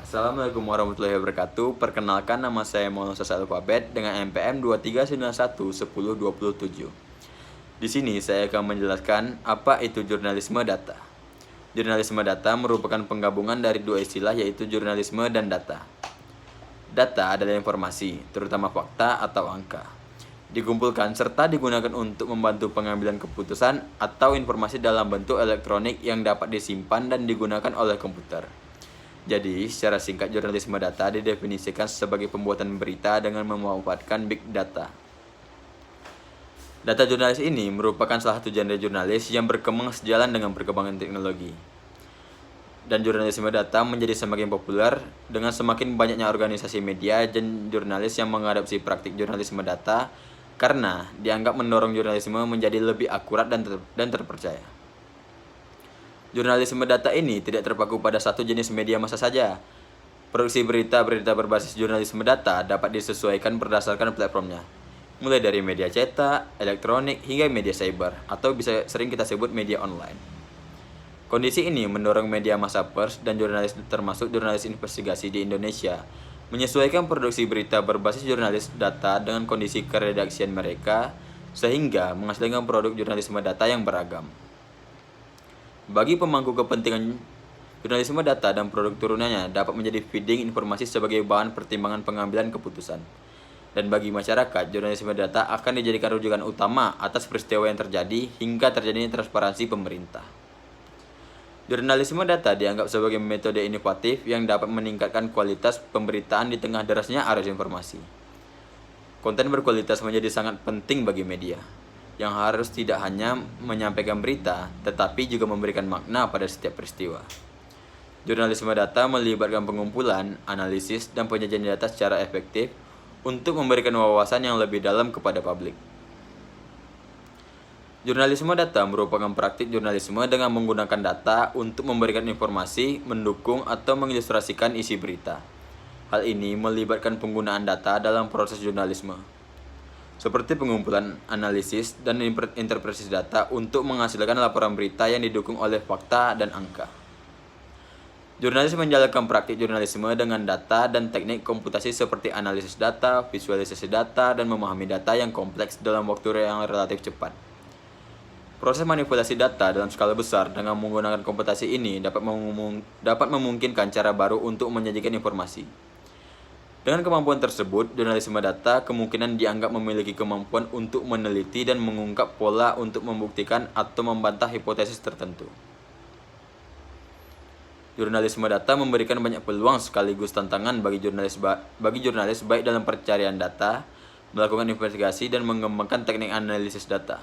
Assalamualaikum warahmatullahi wabarakatuh. Perkenalkan, nama saya Maulana Sasa Alfabet dengan NPM 23911027. Di sini saya akan menjelaskan apa itu jurnalisme data. Jurnalisme data merupakan penggabungan dari dua istilah, yaitu jurnalisme dan data. Data adalah informasi, terutama fakta atau angka, dikumpulkan serta digunakan untuk membantu pengambilan keputusan atau informasi dalam bentuk elektronik yang dapat disimpan dan digunakan oleh komputer. Jadi, secara singkat, jurnalisme data didefinisikan sebagai pembuatan berita dengan memanfaatkan big data. Data jurnalis ini merupakan salah satu genre jurnalis yang berkembang sejalan dengan perkembangan teknologi. Dan jurnalisme data menjadi semakin populer dengan semakin banyaknya organisasi media dan jurnalis yang mengadopsi praktik jurnalisme data karena dianggap mendorong jurnalisme menjadi lebih akurat dan terpercaya. Jurnalisme data ini tidak terpaku pada satu jenis media massa saja. Produksi berita-berita berbasis jurnalisme data dapat disesuaikan berdasarkan platformnya, mulai dari media cetak, elektronik, hingga media cyber, atau bisa sering kita sebut media online. Kondisi ini mendorong media massa pers dan jurnalis termasuk jurnalis investigasi di Indonesia menyesuaikan produksi berita berbasis jurnalis data dengan kondisi keredaksian mereka, sehingga menghasilkan produk jurnalisme data yang beragam. Bagi pemangku kepentingan, jurnalisme data dan produk turunannya dapat menjadi feeding informasi sebagai bahan pertimbangan pengambilan keputusan. Dan bagi masyarakat, jurnalisme data akan dijadikan rujukan utama atas peristiwa yang terjadi hingga terjadinya transparansi pemerintah. Jurnalisme data dianggap sebagai metode inovatif yang dapat meningkatkan kualitas pemberitaan di tengah derasnya arus informasi. Konten berkualitas menjadi sangat penting bagi media, yang harus tidak hanya menyampaikan berita, tetapi juga memberikan makna pada setiap peristiwa. Jurnalisme data melibatkan pengumpulan, analisis, dan penyajian data secara efektif untuk memberikan wawasan yang lebih dalam kepada publik. Jurnalisme data merupakan praktik jurnalisme dengan menggunakan data untuk memberikan informasi, mendukung, atau mengilustrasikan isi berita. Hal ini melibatkan penggunaan data dalam proses jurnalisme, seperti pengumpulan, analisis, dan interpretasi data untuk menghasilkan laporan berita yang didukung oleh fakta dan angka. Jurnalis menjalankan praktik jurnalisme dengan data dan teknik komputasi seperti analisis data, visualisasi data, dan memahami data yang kompleks dalam waktu yang relatif cepat. Proses manipulasi data dalam skala besar dengan menggunakan komputasi ini dapat memungkinkan cara baru untuk menyajikan informasi. Dengan kemampuan tersebut, jurnalisme data kemungkinan dianggap memiliki kemampuan untuk meneliti dan mengungkap pola untuk membuktikan atau membantah hipotesis tertentu. Jurnalisme data memberikan banyak peluang sekaligus tantangan bagi jurnalis baik dalam pencarian data, melakukan investigasi, dan mengembangkan teknik analisis data,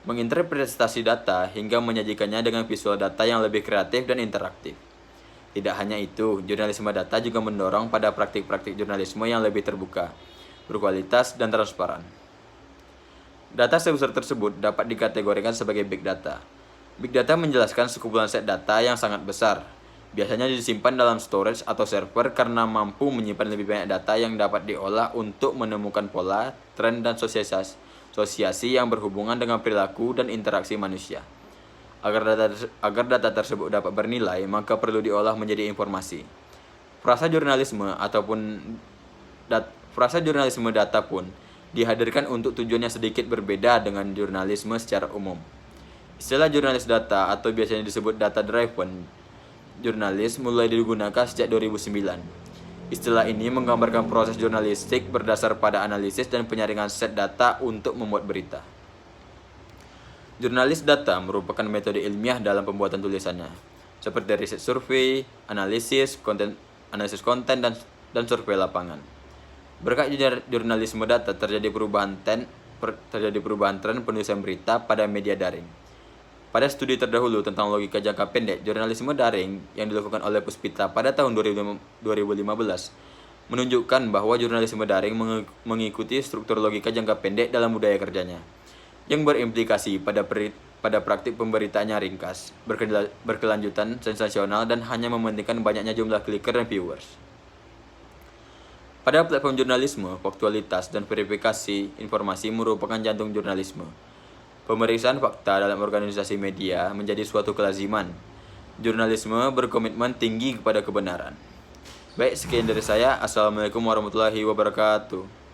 menginterpretasi data, hingga menyajikannya dengan visual data yang lebih kreatif dan interaktif. Tidak hanya itu, jurnalisme data juga mendorong pada praktik-praktik jurnalisme yang lebih terbuka, berkualitas, dan transparan. Data sebesar tersebut dapat dikategorikan sebagai big data. Big data menjelaskan sekumpulan set data yang sangat besar. Biasanya disimpan dalam storage atau server karena mampu menyimpan lebih banyak data yang dapat diolah untuk menemukan pola, tren, dan asosiasi yang berhubungan dengan perilaku dan interaksi manusia. Agar data tersebut dapat bernilai, maka perlu diolah menjadi informasi. Frasa jurnalisme data pun dihadirkan untuk tujuan yang sedikit berbeda dengan jurnalisme secara umum. Istilah jurnalis data atau biasanya disebut data driven jurnalis mulai digunakan sejak 2009. Istilah ini menggambarkan proses jurnalistik berdasar pada analisis dan penyaringan set data untuk membuat berita. Jurnalis data merupakan metode ilmiah dalam pembuatan tulisannya, seperti riset survei, analisis konten, dan survei lapangan. Berkat jurnalisme data terjadi perubahan tren penulisan berita pada media daring. Pada studi terdahulu tentang logika jangka pendek, jurnalisme daring yang dilakukan oleh Puspita pada tahun 2015 menunjukkan bahwa jurnalisme daring mengikuti struktur logika jangka pendek dalam budaya kerjanya, yang berimplikasi pada praktik pemberitaannya ringkas, berkelanjutan, sensasional, dan hanya mementingkan banyaknya jumlah clicker dan viewers. Pada platform jurnalisme, faktualitas dan verifikasi informasi merupakan jantung jurnalisme. Pemeriksaan fakta dalam organisasi media menjadi suatu kelaziman. Jurnalisme berkomitmen tinggi kepada kebenaran. Baik, sekian dari saya. Assalamualaikum warahmatullahi wabarakatuh.